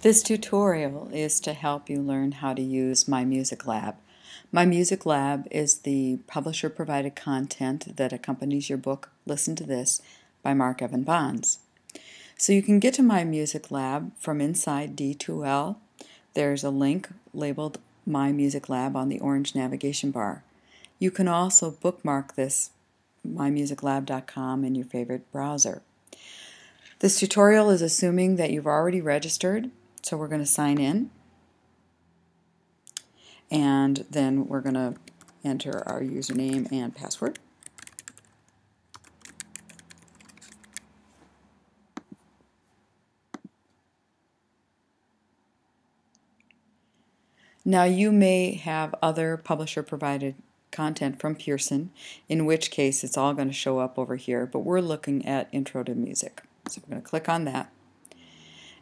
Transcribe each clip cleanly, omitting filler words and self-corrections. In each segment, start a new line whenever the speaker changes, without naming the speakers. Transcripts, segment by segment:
This tutorial is to help you learn how to use MyMusicLab. MyMusicLab is the publisher-provided content that accompanies your book, Listen to This, by Mark Evan Bonds. So you can get to MyMusicLab from inside D2L. There's a link labeled MyMusicLab on the orange navigation bar. You can also bookmark this mymusiclab.com in your favorite browser. This tutorial is assuming that you've already registered. So we're going to sign in, and then we're going to enter our username and password. Now you may have other publisher-provided content from Pearson, in which case it's all going to show up over here, but we're looking at Intro to Music. So we're going to click on that.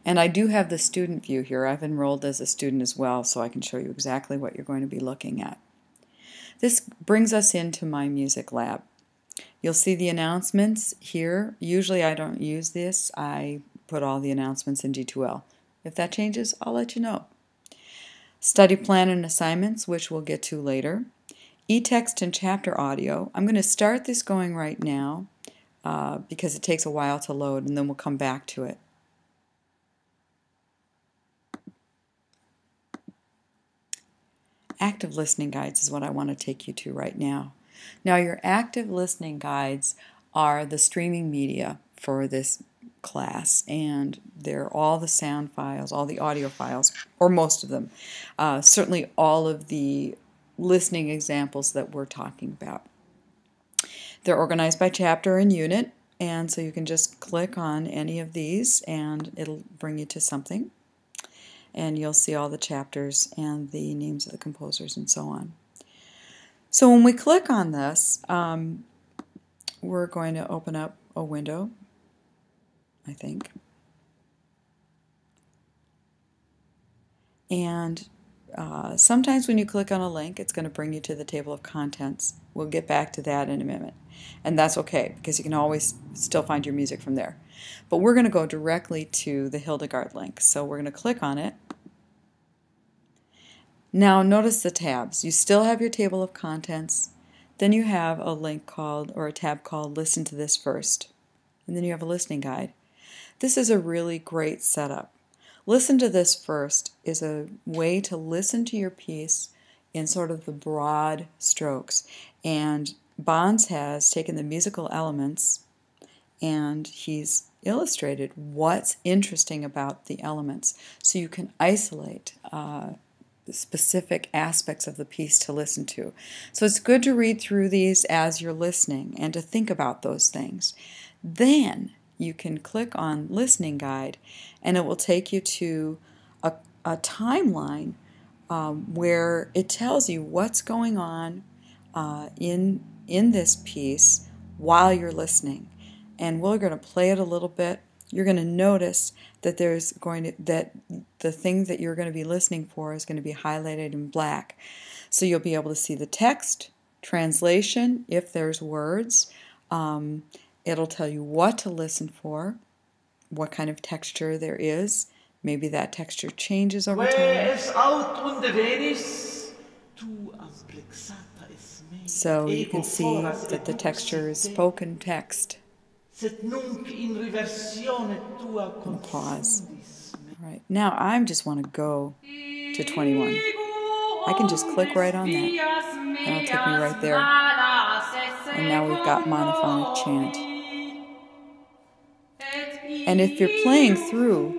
And I do have the student view here. I've enrolled as a student as well, so I can show you exactly what you're going to be looking at. This brings us into MyMusicLab. You'll see the announcements here. Usually I don't use this. I put all the announcements in D2L. If that changes, I'll let you know. Study plan and assignments, which we'll get to later. E-Text and chapter audio. I'm going to start this going right now because it takes a while to load, and then we'll come back to it. Active listening guides is what I want to take you to right now. Now your active listening guides are the streaming media for this class, and they're all the sound files, all the audio files, or most of them. Certainly all of the listening examples that we're talking about. They're organized by chapter and unit, and so you can just click on any of these and it'll bring you to something. And you'll see all the chapters and the names of the composers and so on. So when we click on this, we're going to open up a window, I think. And sometimes when you click on a link, it's going to bring you to the table of contents. We'll get back to that in a minute. And that's okay, because you can always still find your music from there. But we're going to go directly to the Hildegard link. So we're going to click on it. Now notice the tabs. You still have your table of contents. Then you have a link called, or a tab called Listen to This First. And then you have a listening guide. This is a really great setup. Listen to This First is a way to listen to your piece in sort of the broad strokes. And Bonds has taken the musical elements and he's illustrated what's interesting about the elements, so you can isolate specific aspects of the piece to listen to. So it's good to read through these as you're listening and to think about those things. Then you can click on Listening Guide and it will take you to a timeline where it tells you what's going on in this piece while you're listening. And we're going to play it a little bit. You're going to notice that the thing that you're going to be listening for is going to be highlighted in black. So you'll be able to see the text, translation, if there's words. It'll tell you what to listen for, what kind of texture there is. Maybe that texture changes over time. So you can see that the texture is spoken text. Pause. All right. Now I just want to go to 21. I can just click right on that, and it'll take me right there. And now we've got monophonic chant. And if you're playing through,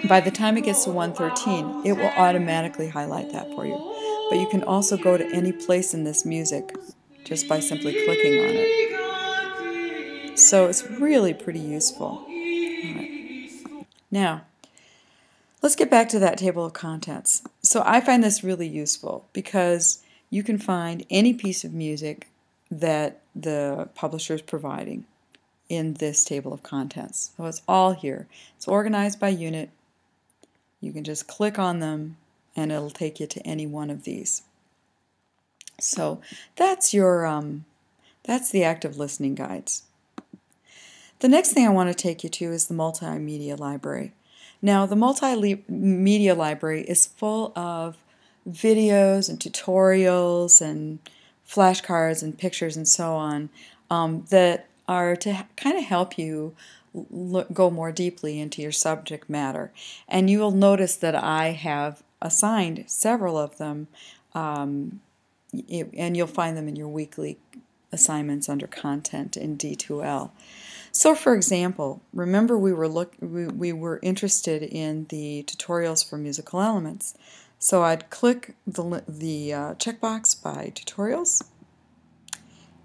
by the time it gets to 113, it will automatically highlight that for you. But you can also go to any place in this music just by simply clicking on it. So it's really pretty useful. All right. Now, let's get back to that table of contents. So I find this really useful because you can find any piece of music that the publisher is providing in this table of contents. So it's all here. It's organized by unit. You can just click on them and it'll take you to any one of these. So that's that's the active listening guides. The next thing I want to take you to is the Multimedia Library. Now, the Multimedia Library is full of videos and tutorials and flashcards and pictures and so on that are to kind of help you go more deeply into your subject matter. And you will notice that I have assigned several of them, and you'll find them in your weekly assignments under Content in D2L. So, for example, remember we were interested in the tutorials for musical elements. So I'd click the checkbox by tutorials,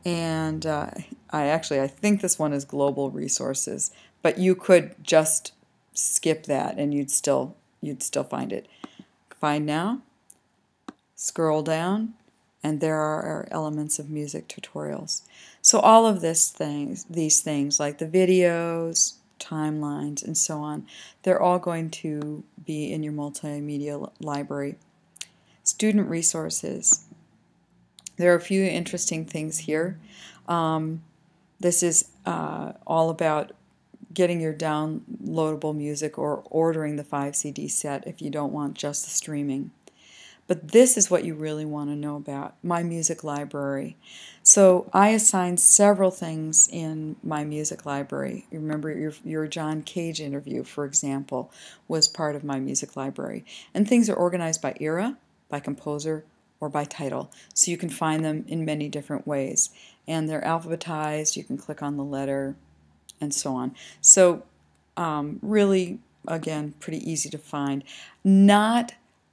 and I think this one is global resources, but you could just skip that and you'd still find it. Find now, scroll down, and there are our elements of music tutorials. So all of these things like the videos, timelines, and so on, they're all going to be in your multimedia library. Student resources. There are a few interesting things here. This is all about getting your downloadable music or ordering the 5 CD set if you don't want just the streaming. But this is what you really want to know about, My Music Library. So I assigned several things in My Music Library. You remember your John Cage interview, for example, was part of My Music Library. And things are organized by era, by composer, or by title. So you can find them in many different ways. And they're alphabetized, you can click on the letter, and so on. So really, again, pretty easy to find.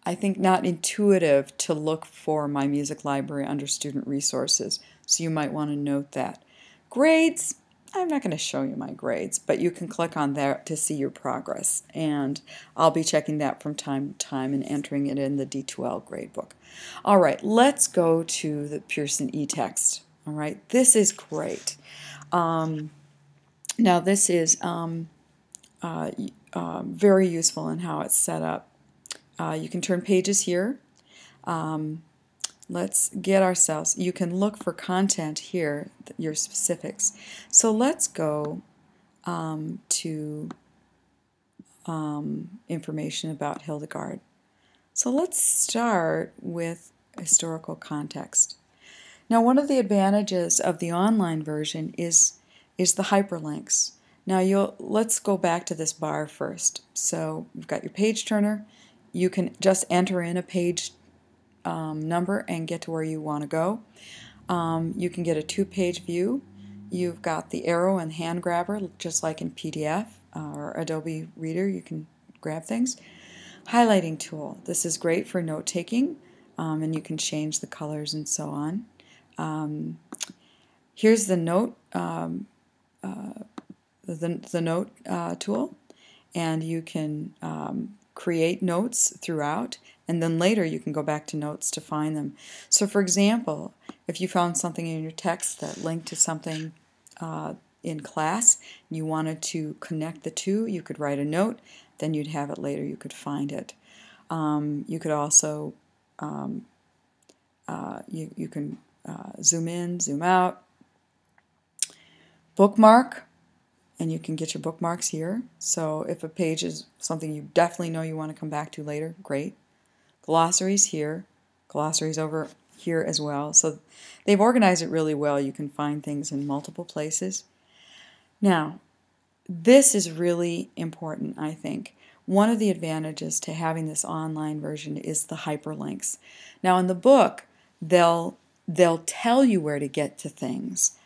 I think not intuitive to look for My Music Library under Student Resources, so you might want to note that. Grades, I'm not going to show you my grades, but you can click on that to see your progress, and I'll be checking that from time to time and entering it in the D2L gradebook. All right, let's go to the Pearson E-Text. All right, this is great. Now this is very useful in how it's set up. You can turn pages here. Let's get ourselves, you can look for content here, your specifics. So let's go to information about Hildegard. So let's start with historical context. Now, one of the advantages of the online version is the hyperlinks. Now let's go back to this bar first. So you've got your page turner. You can just enter in a page number and get to where you want to go. You can get a 2-page view. You've got the arrow and hand grabber, just like in PDF or Adobe Reader. You can grab things. Highlighting tool. This is great for note taking, and you can change the colors and so on. Here's the note note tool, and you can create notes throughout, and then later you can go back to notes to find them. So for example, if you found something in your text that linked to something in class, and you wanted to connect the two, you could write a note, then you'd have it later, you could find it. You could also you can zoom in, zoom out, bookmark, and you can get your bookmarks here. So if a page is something you definitely know you want to come back to later, great. Glossaries here, glossaries over here as well. So they've organized it really well. You can find things in multiple places. Now, this is really important, I think. One of the advantages to having this online version is the hyperlinks. Now in the book, they'll tell you where to get to things,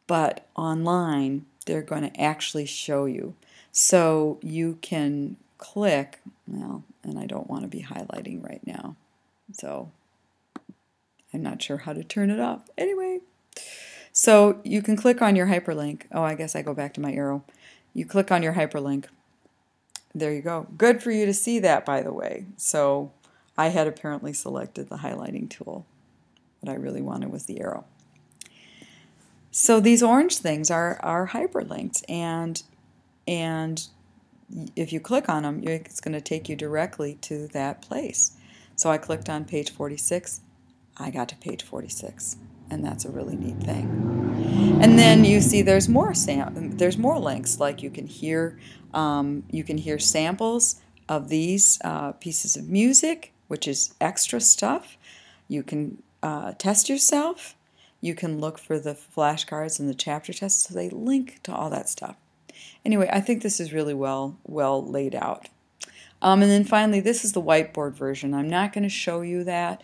but online they're going to actually show you. So you can click, well, and I don't want to be highlighting right now, so I'm not sure how to turn it off. Anyway, so you can click on your hyperlink. Oh, I guess I go back to my arrow. You click on your hyperlink. There you go. Good for you to see that, by the way. So I had apparently selected the highlighting tool. What I really wanted was the arrow. So these orange things are hyperlinked, and if you click on them, it's going to take you directly to that place. So I clicked on page 46. I got to page 46, and that's a really neat thing. And then you see there's more links, like you can hear samples of these pieces of music, which is extra stuff. You can test yourself. You can look for the flashcards and the chapter tests, so they link to all that stuff. Anyway, I think this is really well laid out. And then finally, this is the whiteboard version. I'm not going to show you that,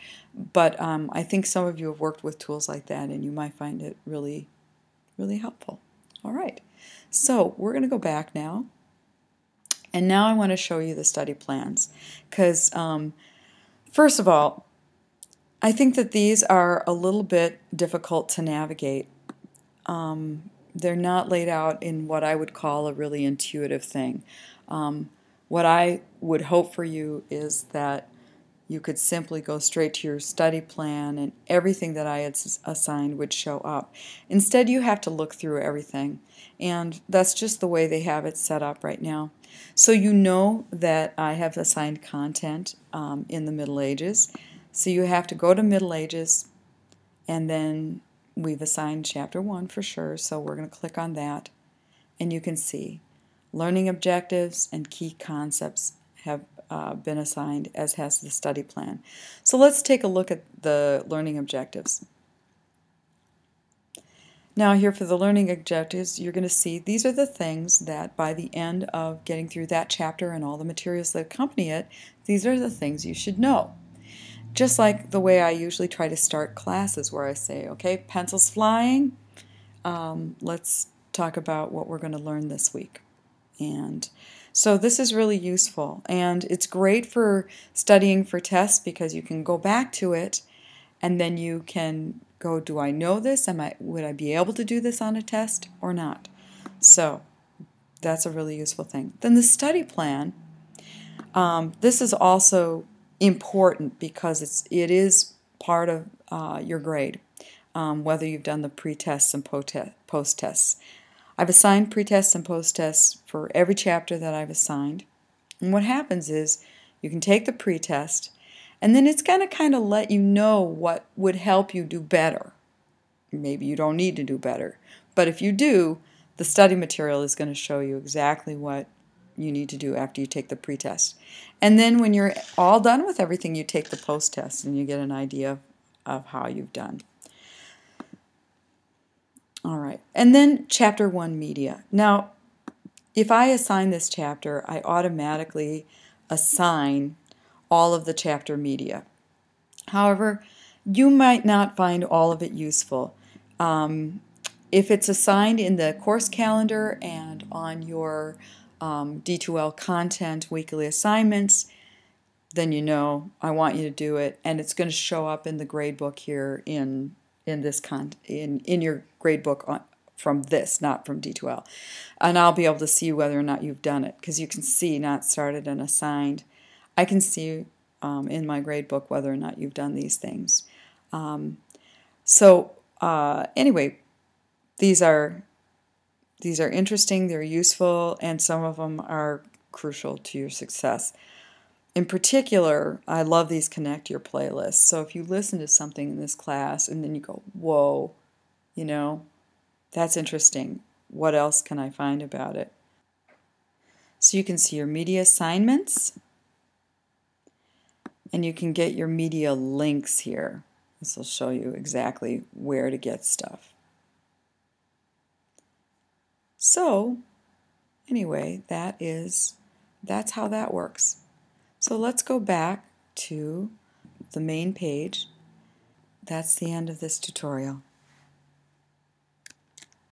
but I think some of you have worked with tools like that, and you might find it really helpful. All right, so we're going to go back now, and now I want to show you the study plans, because first of all, I think that these are a little bit difficult to navigate. They're not laid out in what I would call a really intuitive thing. What I would hope for you is that you could simply go straight to your study plan and everything that I had assigned would show up. Instead, you have to look through everything, and that's just the way they have it set up right now. So you know that I have assigned content in the Middle Ages, so you have to go to Middle Ages, and then we've assigned Chapter 1 for sure, so we're going to click on that, and you can see learning objectives and key concepts have been assigned, as has the study plan. So let's take a look at the learning objectives. Now here for the learning objectives, you're going to see these are the things that by the end of getting through that chapter and all the materials that accompany it, these are the things you should know. Just like the way I usually try to start classes, where I say, okay, pencils flying, let's talk about what we're going to learn this week. And so this is really useful, and it's great for studying for tests because you can go back to it and then you can go, do I know this? Would I be able to do this on a test or not? So that's a really useful thing. Then the study plan, this is also important because it is part of your grade, whether you've done the pre-tests and post-tests. I've assigned pre-tests and post-tests for every chapter that I've assigned. And what happens is you can take the pre-test, and then it's going to kind of let you know what would help you do better. Maybe you don't need to do better, but if you do, the study material is going to show you exactly what you need to do after you take the pre-test. And then when you're all done with everything, you take the post-test and you get an idea of how you've done. All right, and then Chapter 1 Media. Now, if I assign this chapter, I automatically assign all of the chapter media. However, you might not find all of it useful. If it's assigned in the course calendar and on your D2L content weekly assignments, then you know I want you to do it, and it's going to show up in the gradebook here in your gradebook from this, not from D2L. And I'll be able to see whether or not you've done it, because you can see not started and assigned. I can see in my gradebook whether or not you've done these things. Anyway, these are interesting, they're useful, and some of them are crucial to your success. In particular, I love these connect your playlists. So if you listen to something in this class and then you go, whoa, you know, that's interesting. What else can I find about it? So you can see your media assignments, and you can get your media links here. This will show you exactly where to get stuff. So anyway, that's how that works. So let's go back to the main page. That's the end of this tutorial.